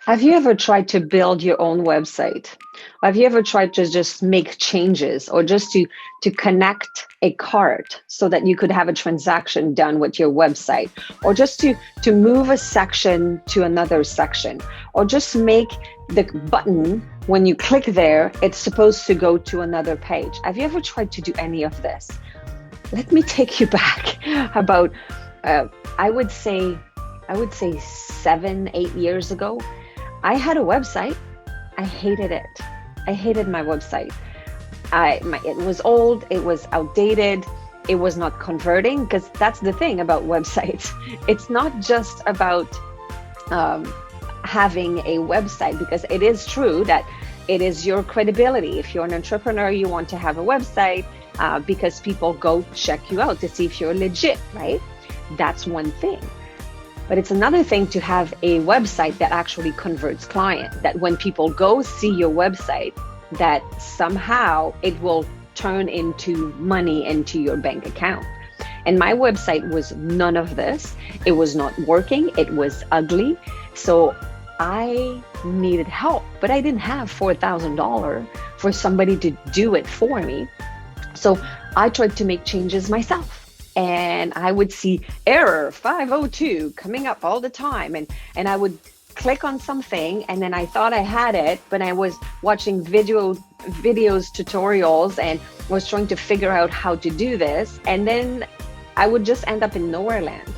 Have you ever tried to build your own website? Have you ever tried to just make changes or just to connect a cart so that you could have a transaction done with your website, or just to move a section to another section, or just make the button when you click there, it's supposed to go to another page? Have you ever tried to do any of this? Let me take you back about, I would say 7, 8 years ago. I had a website. I hated it. I hated my website. It was old. It was outdated. It was not converting, because that's the thing about websites. It's not just about having a website, because it is true that it is your credibility. If you're an entrepreneur, you want to have a website because people go check you out to see if you're legit, right? That's one thing. But it's another thing to have a website that actually converts client, that when people go see your website, that somehow it will turn into money into your bank account. And my website was none of this. It was not working. It was ugly. So I needed help, but I didn't have $4,000 for somebody to do it for me. So I tried to make changes myself. And I would see error 502 coming up all the time. And I would click on something, and then I thought I had it, but I was watching videos, tutorials, and was trying to figure out how to do this. And then I would just end up in nowhere land.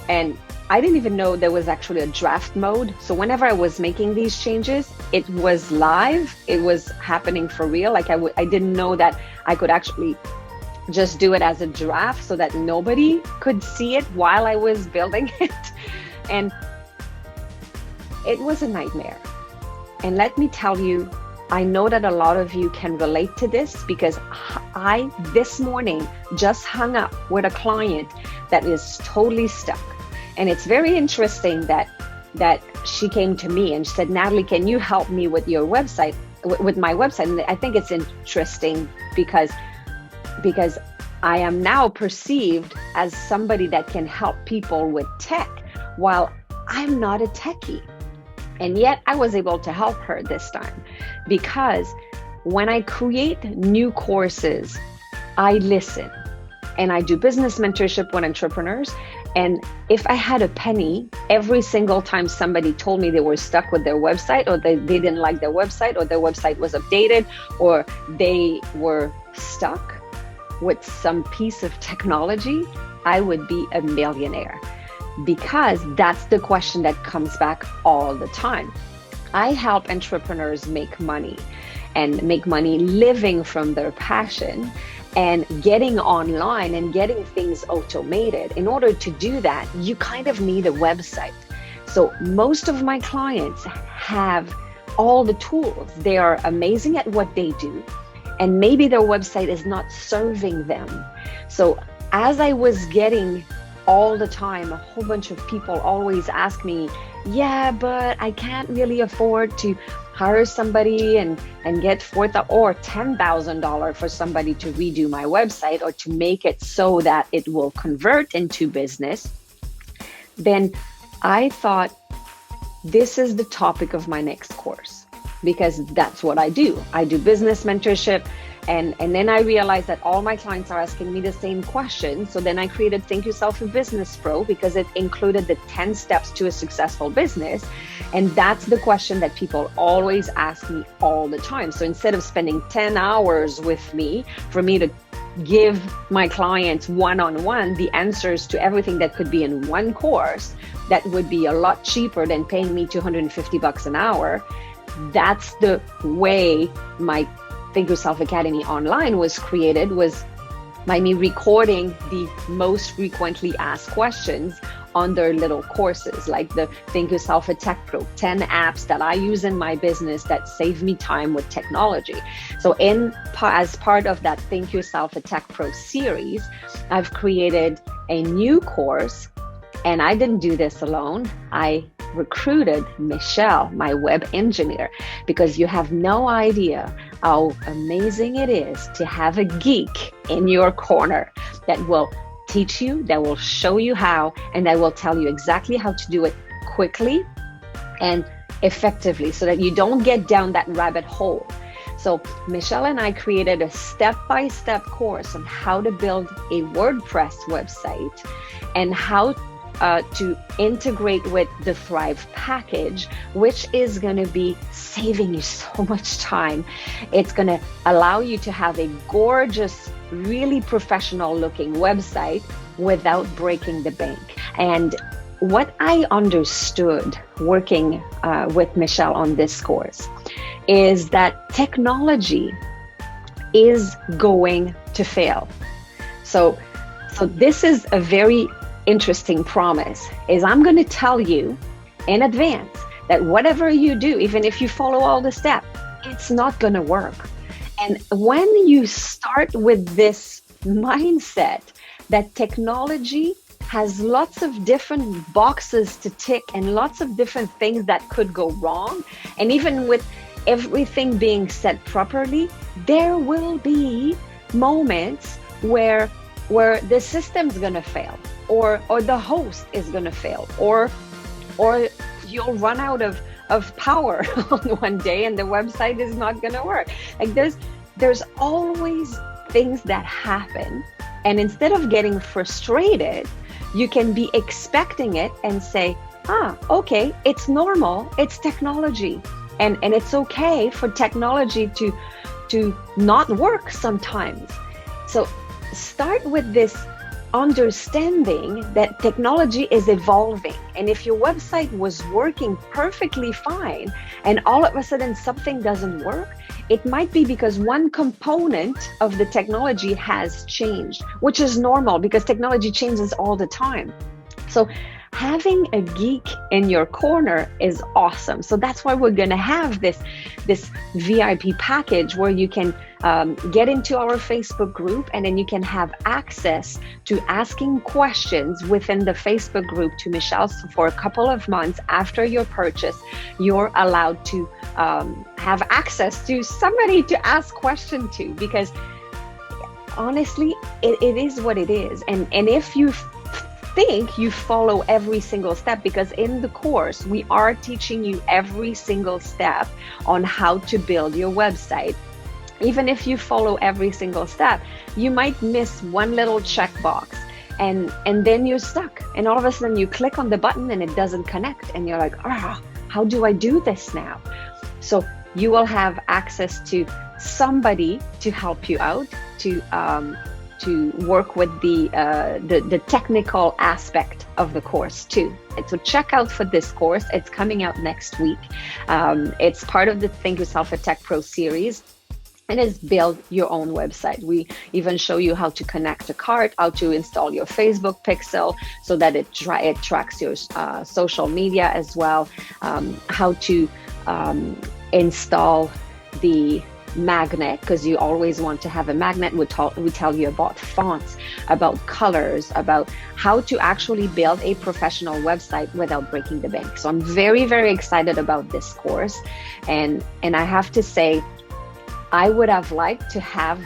And I didn't even know there was actually a draft mode. So whenever I was making these changes, it was live. It was happening for real. Like I didn't know that I could actually just do it as a draft so that nobody could see it while I was building it. And it was a nightmare. And let me tell you, I know that a lot of you can relate to this, because I, this morning, just hung up with a client that is totally stuck. And it's very interesting that she came to me and she said, Natalie, can you help me with your website, with my website? And I think it's interesting because I am now perceived as somebody that can help people with tech, while I'm not a techie. And yet I was able to help her this time, because when I create new courses, I listen, and I do business mentorship with entrepreneurs. And if I had a penny every single time somebody told me they were stuck with their website, or they didn't like their website, or their website was updated, or they were stuck with some piece of technology, I would be a millionaire, because that's the question that comes back all the time. I help entrepreneurs make money, and make money living from their passion and getting online and getting things automated. In order to do that, you kind of need a website. So most of my clients have all the tools. They are amazing at what they do, and maybe their website is not serving them. So as I was getting all the time, a whole bunch of people always ask me, yeah, but I can't really afford to hire somebody and get $4,000 or $10,000 for somebody to redo my website, or to make it so that it will convert into business. Then I thought, this is the topic of my next course, because that's what I do. I do business mentorship. And then I realized that all my clients are asking me the same question. So then I created Think Yourself a Business Pro, because it included the 10 steps to a successful business. And that's the question that people always ask me all the time. So instead of spending 10 hours with me for me to give my clients one-on-one the answers to everything that could be in one course, that would be a lot cheaper than paying me $250 an hour. That's the way my Think Yourself Academy online was created, was by me recording the most frequently asked questions on their little courses, like the Think Yourself a Tech Pro, 10 apps that I use in my business that save me time with technology. So as part of that Think Yourself a Tech Pro series, I've created a new course, and I didn't do this alone. I recruited Michelle, my web engineer, because you have no idea how amazing it is to have a geek in your corner that will teach you, that will show you how, and that will tell you exactly how to do it quickly and effectively so that you don't get down that rabbit hole. So Michelle and I created a step-by-step course on how to build a WordPress website and how to integrate with the Thrive package, which is going to be saving you so much time. It's going to allow you to have a gorgeous, really professional looking website without breaking the bank. And what I understood working with Michelle on this course is that technology is going to fail. So this is a very interesting promise, is I'm going to tell you in advance that whatever you do, even if you follow all the steps, it's not going to work. And when you start with this mindset that technology has lots of different boxes to tick and lots of different things that could go wrong, and even with everything being set properly, there will be moments where the system's gonna fail, or the host is gonna fail, or you'll run out of power on one day and the website is not gonna work. Like there's always things that happen, and instead of getting frustrated, you can be expecting it and say, okay, it's normal, it's technology. And it's okay for technology to not work sometimes. So start with this understanding that technology is evolving. And if your website was working perfectly fine and all of a sudden something doesn't work, it might be because one component of the technology has changed, which is normal because technology changes all the time. So having a geek in your corner is awesome. So that's why we're going to have this VIP package where you can get into our Facebook group, and then you can have access to asking questions within the Facebook group to Michelle. So for a couple of months after your purchase, you're allowed to have access to somebody to ask questions to, because honestly, it is what it is. And if you think you follow every single step, because in the course we are teaching you every single step on how to build your website. Even if you follow every single step, you might miss one little checkbox, and then you're stuck, and all of a sudden you click on the button and it doesn't connect, and you're like, how do I do this now? So you will have access to somebody to help you out, to work with the technical aspect of the course too. And so check out for this course. It's coming out next week. It's part of the Think Yourself a Tech Pro series, and it's build your own website. We even show you how to connect a cart, how to install your Facebook pixel so that it tracks your social media as well, how to install the magnet, because you always want to have a magnet. We tell you about fonts, about colors, about how to actually build a professional website without breaking the bank. So I'm very, very excited about this course, and I have to say, I would have liked to have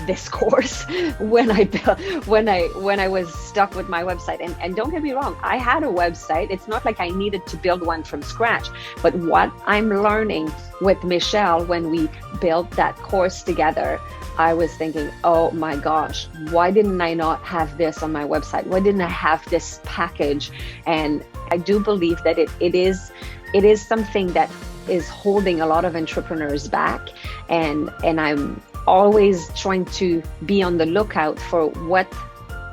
this course when I was stuck with my website. And don't get me wrong, I had a website. It's not like I needed to build one from scratch. But what I'm learning with Michelle when we built that course together, I was thinking, oh my gosh, why didn't I not have this on my website? Why didn't I have this package? And I do believe that it is something that is holding a lot of entrepreneurs back, and I'm always trying to be on the lookout for what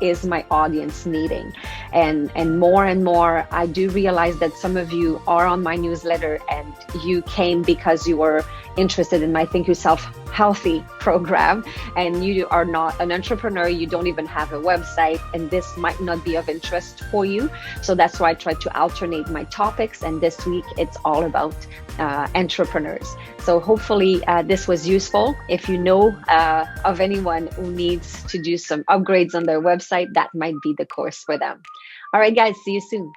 is my audience needing, and more I do realize that some of you are on my newsletter and you came because you were interested in my Think Yourself Healthy program, and you are not an entrepreneur, you don't even have a website, and this might not be of interest for you. So that's why I try to alternate my topics, and this week it's all about entrepreneurs. So hopefully this was useful. If you know of anyone who needs to do some upgrades on their website, that might be the course for them. All right, guys, see you soon.